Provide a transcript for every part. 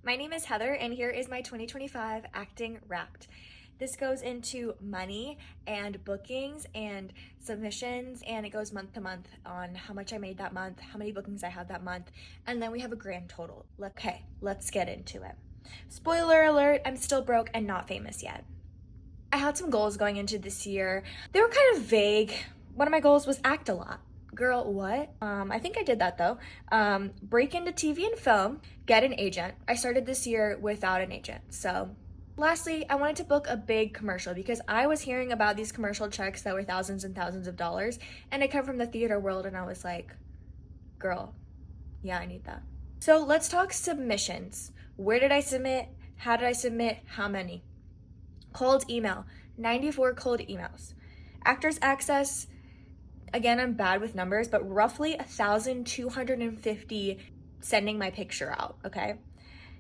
My name is Heather, and here is my 2025 Acting Wrapped. This goes into money and bookings and submissions, and it goes month to month on how much I made that month, how many bookings I had that month, and then we have a grand total. Okay, let's get into it. Spoiler alert, I'm still broke and not famous yet. I had some goals going into this year. They were kind of vague. One of my goals was act a lot. Girl, what? I think I did that though. Break into TV and film, get an agent. I started this year without an agent. So lastly, I wanted to book a big commercial because I was hearing about these commercial checks that were thousands and thousands of dollars, and I come from the theater world and I was like, girl, yeah, I need that. So let's talk submissions. Where did I submit? How did I submit? How many? Cold email, 94 cold emails. Actors Access, again, I'm bad with numbers, but roughly 1,250 sending my picture out, okay?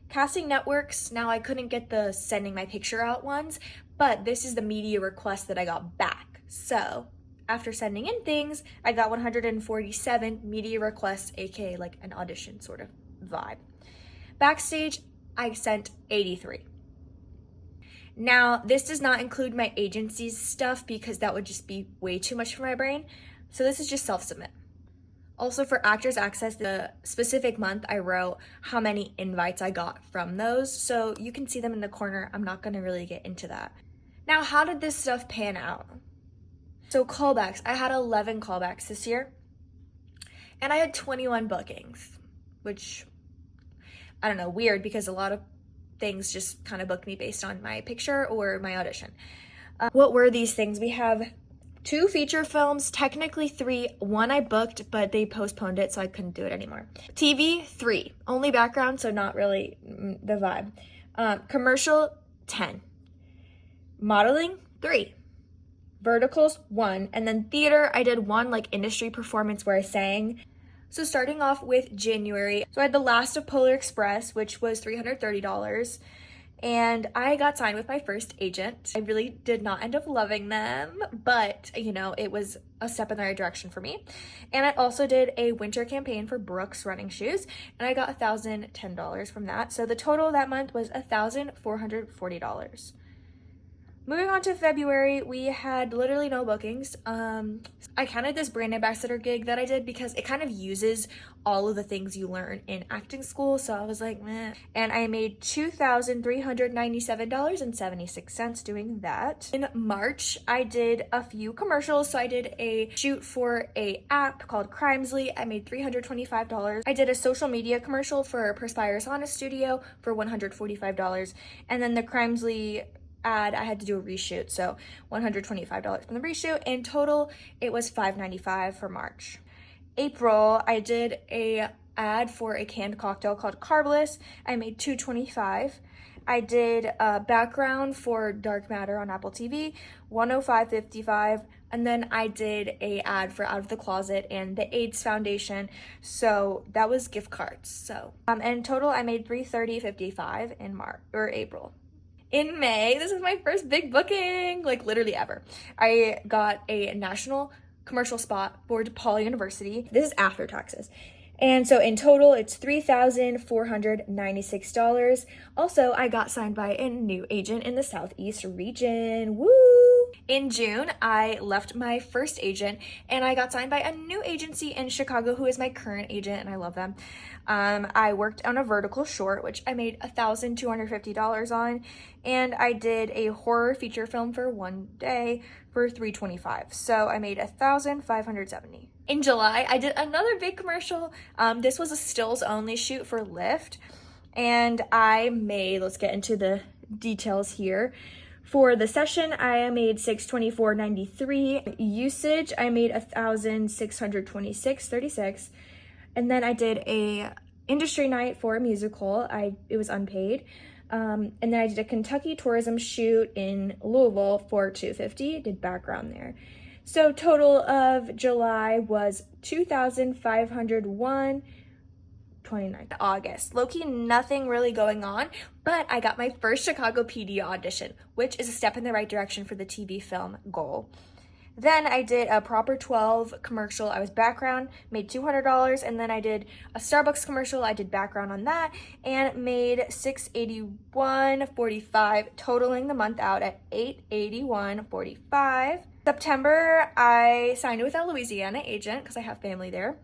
Casting networks, now I couldn't get the sending my picture out ones, but this is the media request that I got back. So after sending in things, I got 147 media requests, aka like an audition sort of vibe. Backstage, I sent 83. Now, this does not include my agency's stuff because that would just be way too much for my brain. So this is just self-submit. Also for Actors Access, the specific month I wrote how many invites I got from those. So you can see them in the corner. I'm not gonna really get into that. Now, how did this stuff pan out? So callbacks, I had 11 callbacks this year and I had 21 bookings, which I don't know, weird because a lot of things just kind of booked me based on my picture or my audition. What were these things? We have 2 feature films, technically 3. One I booked, but they postponed it, so I couldn't do it anymore. TV, 3. Only background, so not really the vibe. Commercial, 10. Modeling, 3. Verticals, 1. And then theater, I did 1 like industry performance where I sang. So starting off with January, so I had The Last of Polar Express, which was $330. And I got signed with my first agent. I really did not end up loving them, but you know, it was a step in the right direction for me. And I also did a winter campaign for Brooks running shoes, and I got $1,010 from that. So the total that month was $1,440. Moving on to February, we had literally no bookings. I counted this brand ambassador gig that I did because it kind of uses all of the things you learn in acting school, so I was like, meh. And I made $2,397.76 doing that. In March, I did a few commercials. So I did a shoot for a app called Crimesly. I made $325. I did a social media commercial for Perspire Sauna Studio for $145. And then the Crimesly ad, I had to do a reshoot, so $125 from the reshoot. In total, it was $595 for March. April, I did a ad for a canned cocktail called Carbless. I made $225. I did a background for Dark Matter on Apple TV, $105.55. And then I did a ad for Out of the Closet and the AIDS Foundation, so that was gift cards. So in total, I made $330.55 in March or April. In May, this is my first big booking, like literally ever. I got a national commercial spot for DePaul University. This is after taxes. And so in total, it's $3,496. Also, I got signed by a new agent in the Southeast region. Woo! In June, I left my first agent and I got signed by a new agency in Chicago who is my current agent, and I love them. I worked on a vertical short, which I made $1,250 on, and I did a horror feature film for one day for $325. So I made $1,570. In July, I did another big commercial. This was a stills only shoot for Lyft, and I made, let's get into the details here. For the session, I made $624.93. Usage, I made $1,626.36. And then I did a industry night for a musical. It was unpaid. And then I did a Kentucky tourism shoot in Louisville for $250. Did background there. So total of July was $2,501. 29th August. Low-key, nothing really going on, but I got my first Chicago PD audition, which is a step in the right direction for the TV film goal. Then I did a Proper 12 commercial. I was background, made $200, and then I did a Starbucks commercial. I did background on that and made $681.45, totaling the month out at $881.45. September, I signed with a Louisiana agent because I have family there,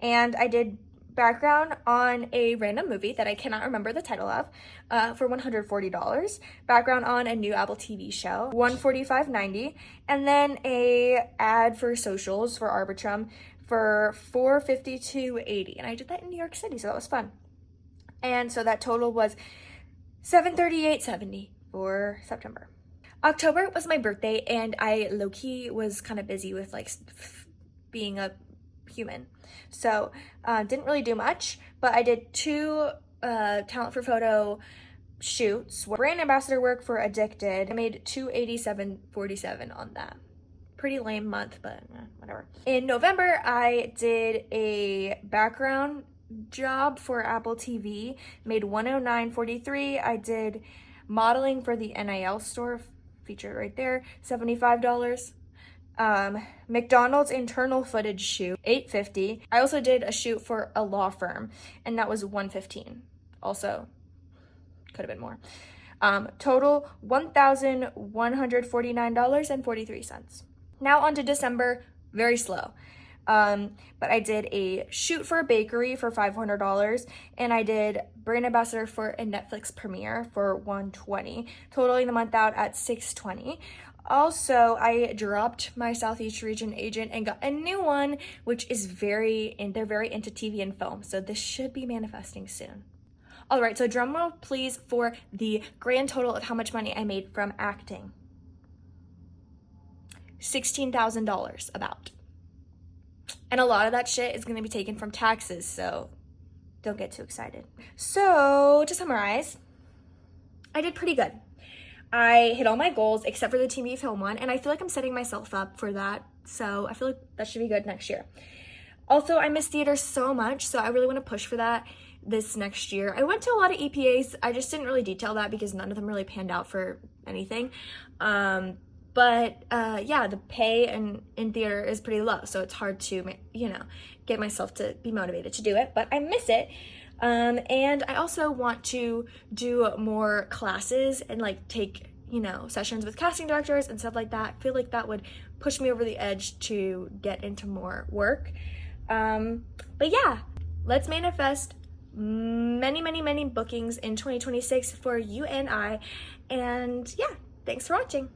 and I did background on a random movie that I cannot remember the title of for $140, background on a new Apple TV show, $145.90, and then a ad for socials for Arbitrum for $452.80, and I did that in New York City, so that was fun. And so that total was $738.70 for September. October was my birthday, and I low-key was kind of busy with like being a human, so didn't really do much, but I did 2 talent for photo shoots, brand ambassador work for Addicted. I made $287.47 on that. Pretty lame month, but whatever. In November, I did a background job for Apple TV, made $109.43. I did modeling for the NIL store, featured right there, $75. McDonald's internal footage shoot, $850. I also did a shoot for a law firm, and that was $115. Also, could have been more. Total $1,149.43. Now on to December, very slow. But I did a shoot for a bakery for $500, and I did brand ambassador for a Netflix premiere for $120, totaling the month out at $620. Also, I dropped my Southeast region agent and got a new one, which is they're very into TV and film, so this should be manifesting soon. All right, so drum roll please for the grand total of how much money I made from acting. $16,000 about. And a lot of that shit is going to be taken from taxes, so don't get too excited. So, to summarize, I did pretty good. I hit all my goals except for the TV film one, and I feel like I'm setting myself up for that, so I feel like that should be good next year. Also, I miss theater so much, so I really want to push for that this next year. I went to a lot of EPAs. I just didn't really detail that because none of them really panned out for anything. But the pay in theater is pretty low, so it's hard to, get myself to be motivated to do it, but I miss it. And I also want to do more classes and take, sessions with casting directors and stuff like that. I feel like that would push me over the edge to get into more work. But yeah, let's manifest many, many, many bookings in 2026 for you and I. And yeah, thanks for watching.